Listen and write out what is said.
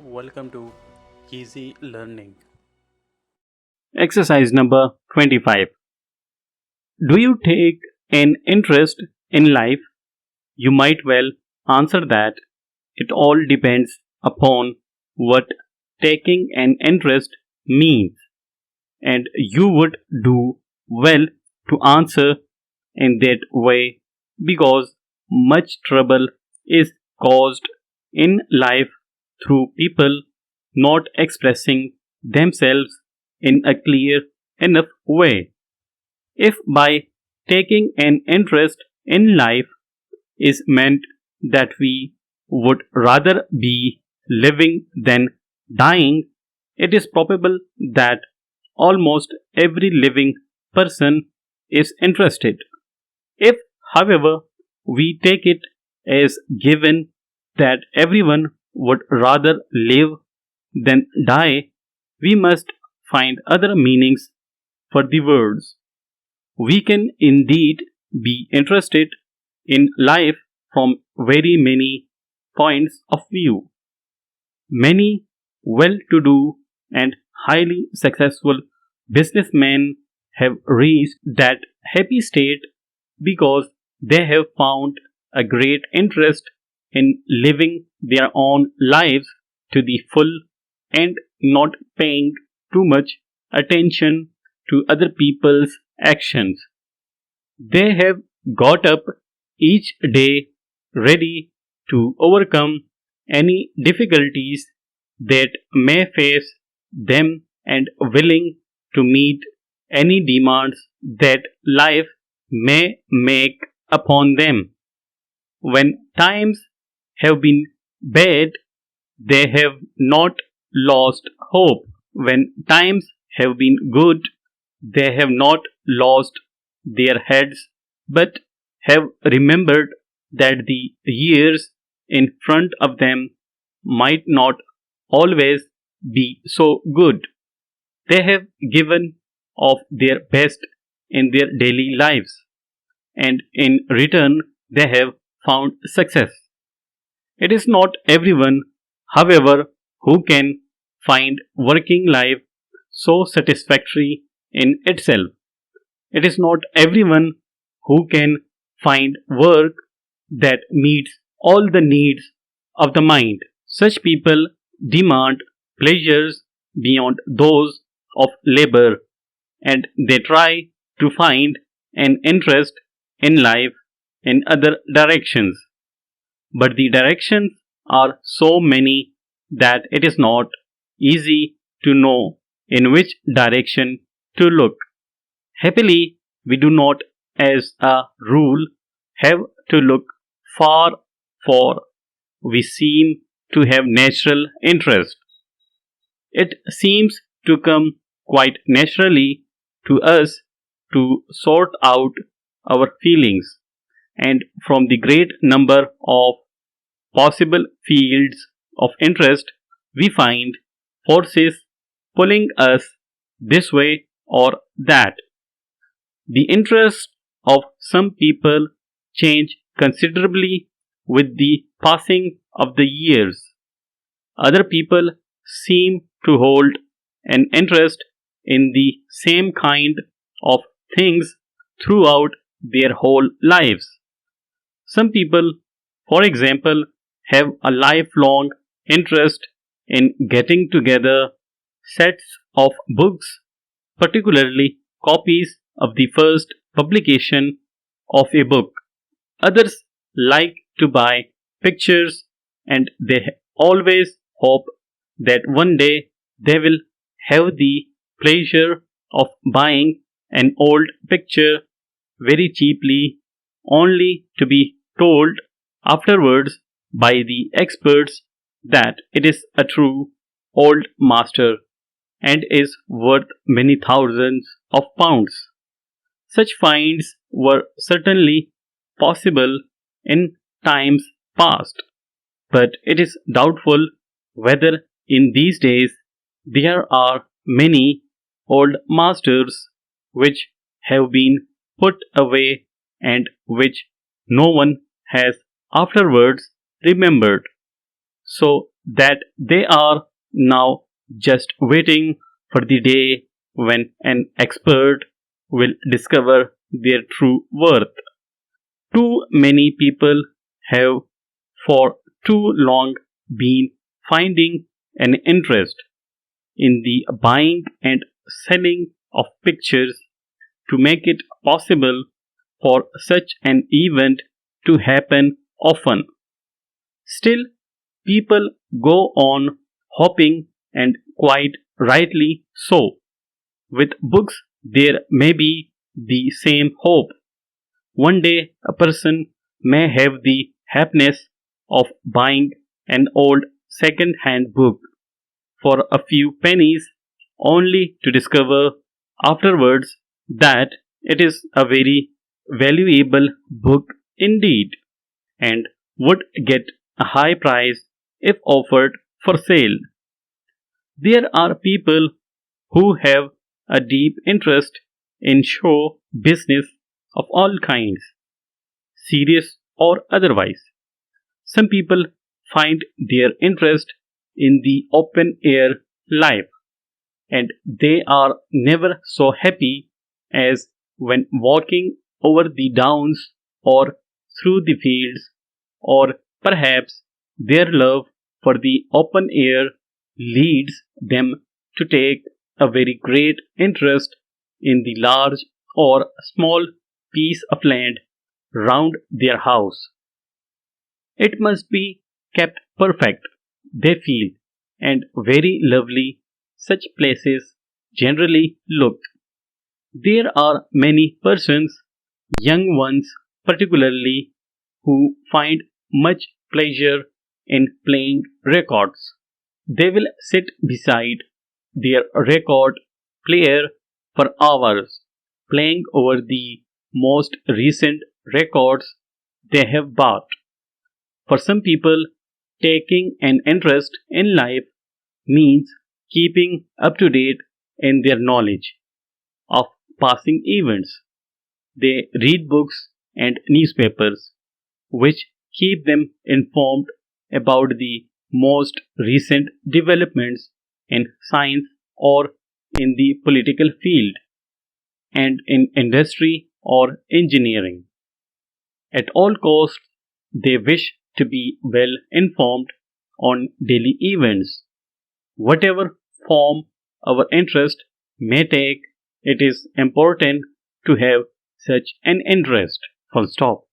Welcome to Easy Learning. Exercise number 25. Do you take an interest in life? You might well answer that it all depends upon what taking an interest means, and you would do well to answer in that way because much trouble is caused in life through people not expressing themselves in a clear enough way. If by taking an interest in life is meant that we would rather be living than dying, it is probable that almost every living person is interested. If, however, we take it as given that everyone would rather live than die, we must find other meanings for the words. We can indeed be interested in life from very many points of view. Many well to do and highly successful businessmen have reached that happy state because they have found a great interest in living their own lives to the full and not paying too much attention to other people's actions. They have got up each day ready to overcome any difficulties that may face them and willing to meet any demands that life may make upon them. When times have been bad, they have not lost hope. When times have been good, they have not lost their heads but have remembered that the years in front of them might not always be so good. They have given of their best in their daily lives, and in return, they have found success. It is not everyone, however, who can find working life so satisfactory in itself. It is not everyone who can find work that meets all the needs of the mind. Such people demand pleasures beyond those of labor, and they try to find an interest in life in other directions. But the directions are so many that it is not easy to know in which direction to look. Happily, we do not, as a rule, have to look far, for we seem to have natural interest. It seems to come quite naturally to us to sort out our feelings, and from the great number of possible fields of interest, we find forces pulling us this way or that. The interests of some people change considerably with the passing of the years. Other people seem to hold an interest in the same kind of things throughout their whole lives. Some people, for example, have a lifelong interest in getting together sets of books, particularly copies of the first publication of a book. Others like to buy pictures, and they always hope that one day they will have the pleasure of buying an old picture very cheaply, only to be told afterwards by the experts that it is a true old master and is worth many thousands of pounds. Such finds were certainly possible in times past, but it is doubtful whether in these days there are many old masters which have been put away and which no one has afterwards remembered. so that they are now just waiting for the day when an expert will discover their true worth. Too many people have for too long been finding an interest in the buying and selling of pictures to make it possible for such an event to happen often. Still, people go on hoping, and quite rightly so. With books, there may be the same hope. One day, a person may have the happiness of buying an old second hand book for a few pennies, only to discover afterwards that it is a very valuable book indeed and would get a high price if offered for sale. There are people who have a deep interest in show business of all kinds, serious or otherwise. Some people find their interest in the open air life, and they are never so happy as when walking over the downs or through the fields, or perhaps their love for the open air leads them to take a very great interest in the large or small piece of land round their house. It must be kept perfect, they feel, and very lovely such places generally look. There are many persons, young ones particularly, who find much pleasure in playing records. They will sit beside their record player for hours, playing over the most recent records they have bought. For some people, taking an interest in life means keeping up to date in their knowledge of passing events. They read books and newspapers, which keep them informed about the most recent developments in science or in the political field and in industry or engineering. At all costs, they wish to be well informed on daily events. Whatever form our interest may take, it is important to have such an interest. Full stop.